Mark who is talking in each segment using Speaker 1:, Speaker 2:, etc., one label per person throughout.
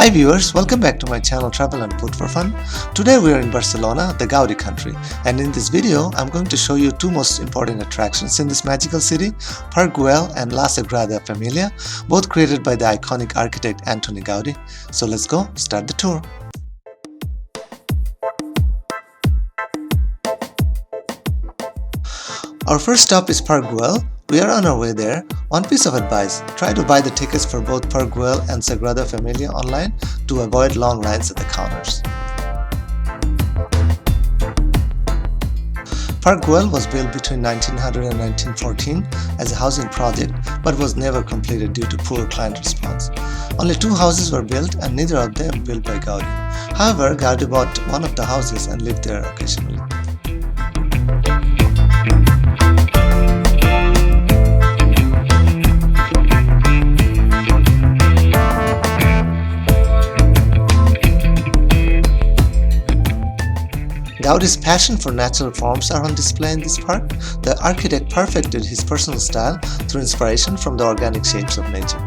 Speaker 1: Hi viewers, welcome back to my channel Travel and Food for Fun. Today we are in Barcelona, the Gaudí country, and in this video I'm going to show you two most important attractions in this magical city, Park Güell and La Sagrada Familia, both created by the iconic architect Antoni Gaudí. So let's go start the tour. Our first stop is Park Güell. We are on our way there. One piece of advice, try to buy the tickets for both Park Güell and Sagrada Familia online to avoid long lines at the counters. Park Güell was built between 1900 and 1914 as a housing project but was never completed due to poor client response. Only two houses were built and neither of them built by Gaudí. However, Gaudí bought one of the houses and lived there occasionally. Gaudí's passion for natural forms are on display in this park. The architect perfected his personal style through inspiration from the organic shapes of nature.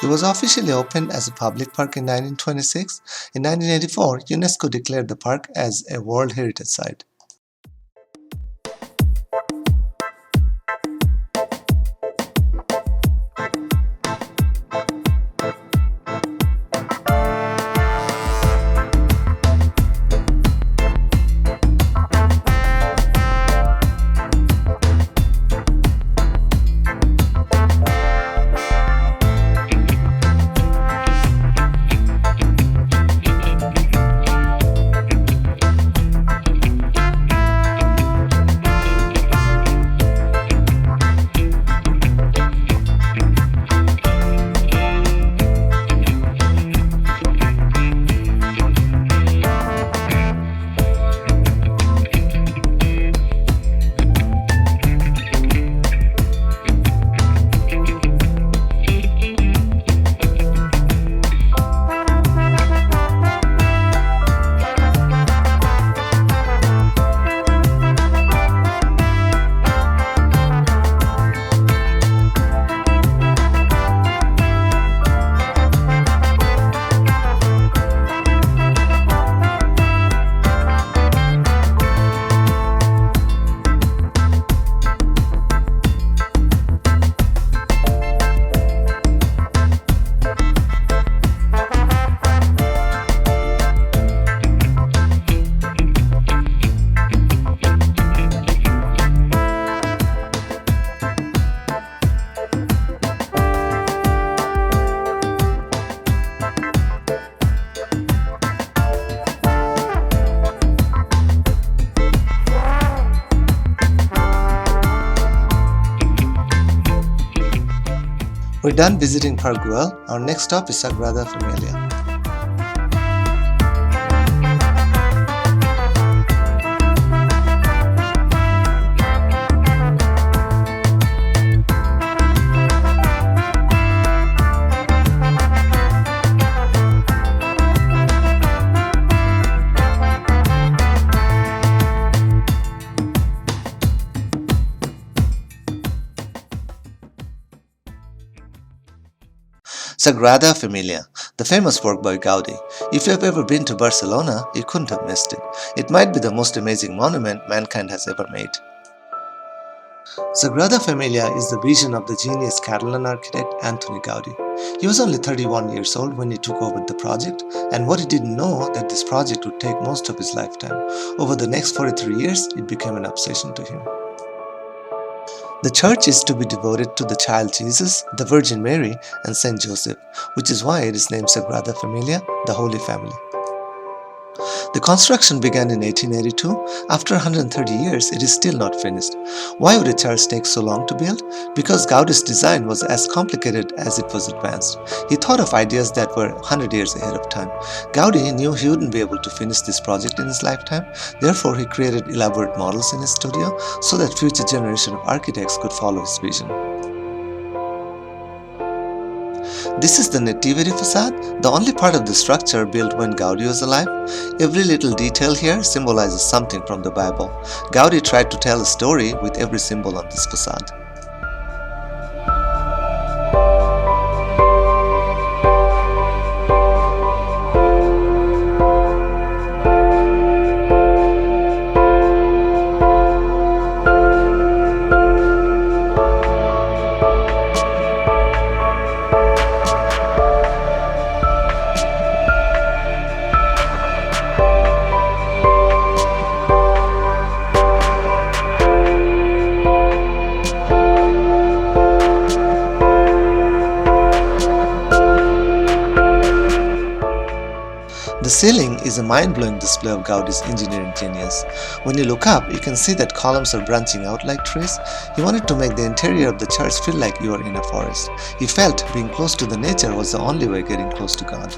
Speaker 1: It was officially opened as a public park in 1926. In 1984, UNESCO declared the park as a World Heritage Site. We're done visiting Park Güell. Our next stop is Sagrada Familia. Sagrada Familia, the famous work by Gaudí. If you have ever been to Barcelona, you couldn't have missed it. It might be the most amazing monument mankind has ever made. Sagrada Familia is the vision of the genius Catalan architect Antoni Gaudí. He was only 31 years old when he took over the project, and what he didn't know that this project would take most of his lifetime. Over the next 43 years, it became an obsession to him. The church is to be devoted to the child Jesus, the Virgin Mary, and Saint Joseph, which is why it is named Sagrada Familia, the Holy Family. The construction began in 1882. After 130 years, it is still not finished. Why would a church take so long to build? Because Gaudí's design was as complicated as it was advanced. He thought of ideas that were 100 years ahead of time. Gaudí knew he wouldn't be able to finish this project in his lifetime. Therefore, he created elaborate models in his studio so that future generation of architects could follow his vision. This is the Nativity Facade, the only part of the structure built when Gaudí was alive. Every little detail here symbolizes something from the Bible. Gaudí tried to tell a story with every symbol on this facade. The ceiling is a mind-blowing display of Gaudí's engineering genius. When you look up, you can see that columns are branching out like trees. He wanted to make the interior of the church feel like you are in a forest. He felt being close to the nature was the only way getting close to God.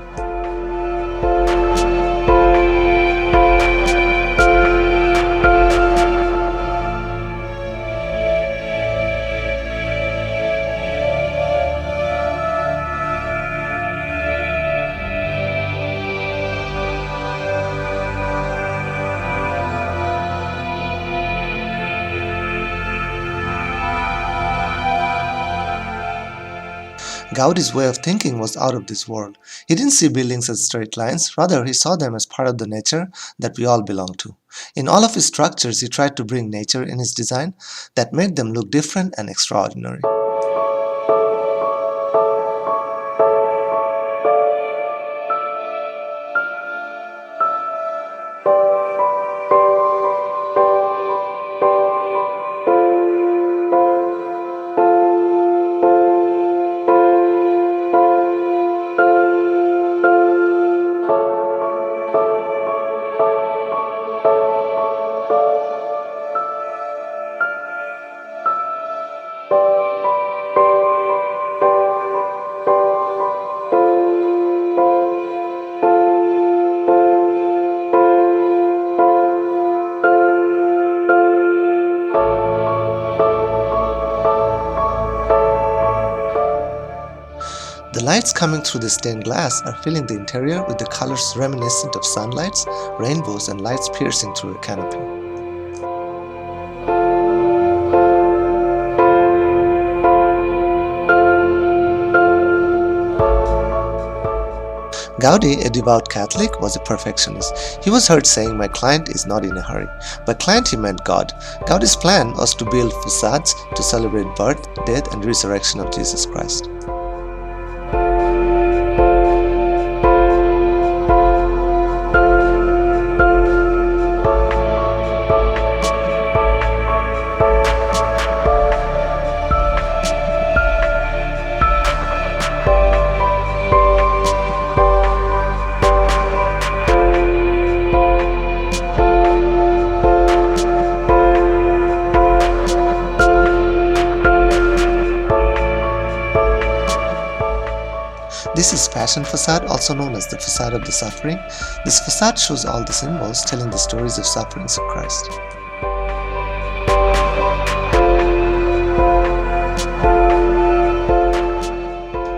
Speaker 1: Gaudí's way of thinking was out of this world. He didn't see buildings as straight lines, rather he saw them as part of the nature that we all belong to. In all of his structures, he tried to bring nature in his design that made them look different and extraordinary. The lights coming through the stained glass are filling the interior with the colors reminiscent of sunlights, rainbows, and lights piercing through a canopy. Gaudí, a devout Catholic, was a perfectionist. He was heard saying, "My client is not in a hurry." By client he meant God. Gaudí's plan was to build facades to celebrate birth, death, and resurrection of Jesus Christ. This is Passion Facade, also known as the Facade of the Suffering. This facade shows all the symbols telling the stories of sufferings of Christ.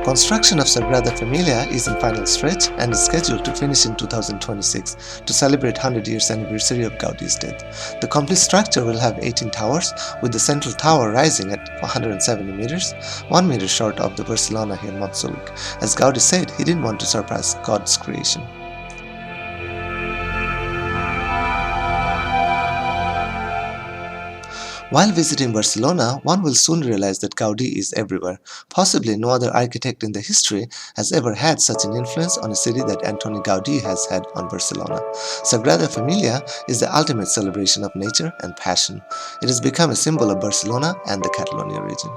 Speaker 1: Construction of Sagrada Familia is in final stretch and is scheduled to finish in 2026 to celebrate 100 years anniversary of Gaudí's death. The complete structure will have 18 towers, with the central tower rising at 170 meters, 1 meter short of the Barcelona here in Montjuic. As Gaudí said, he didn't want to surpass God's creation. While visiting Barcelona, one will soon realize that Gaudí is everywhere. Possibly no other architect in the history has ever had such an influence on a city that Antoni Gaudí has had on Barcelona. Sagrada Familia is the ultimate celebration of nature and passion. It has become a symbol of Barcelona and the Catalonia region.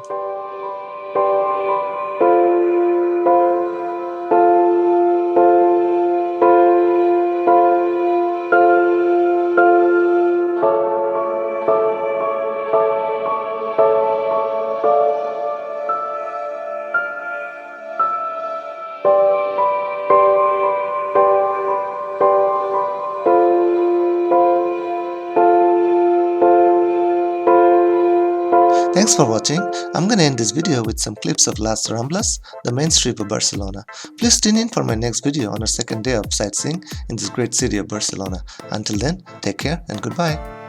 Speaker 1: Thanks for watching. I'm gonna end this video with some clips of Las Ramblas, the main strip of Barcelona. Please tune in for my next video on our second day of sightseeing in this great city of Barcelona. Until then, take care and goodbye.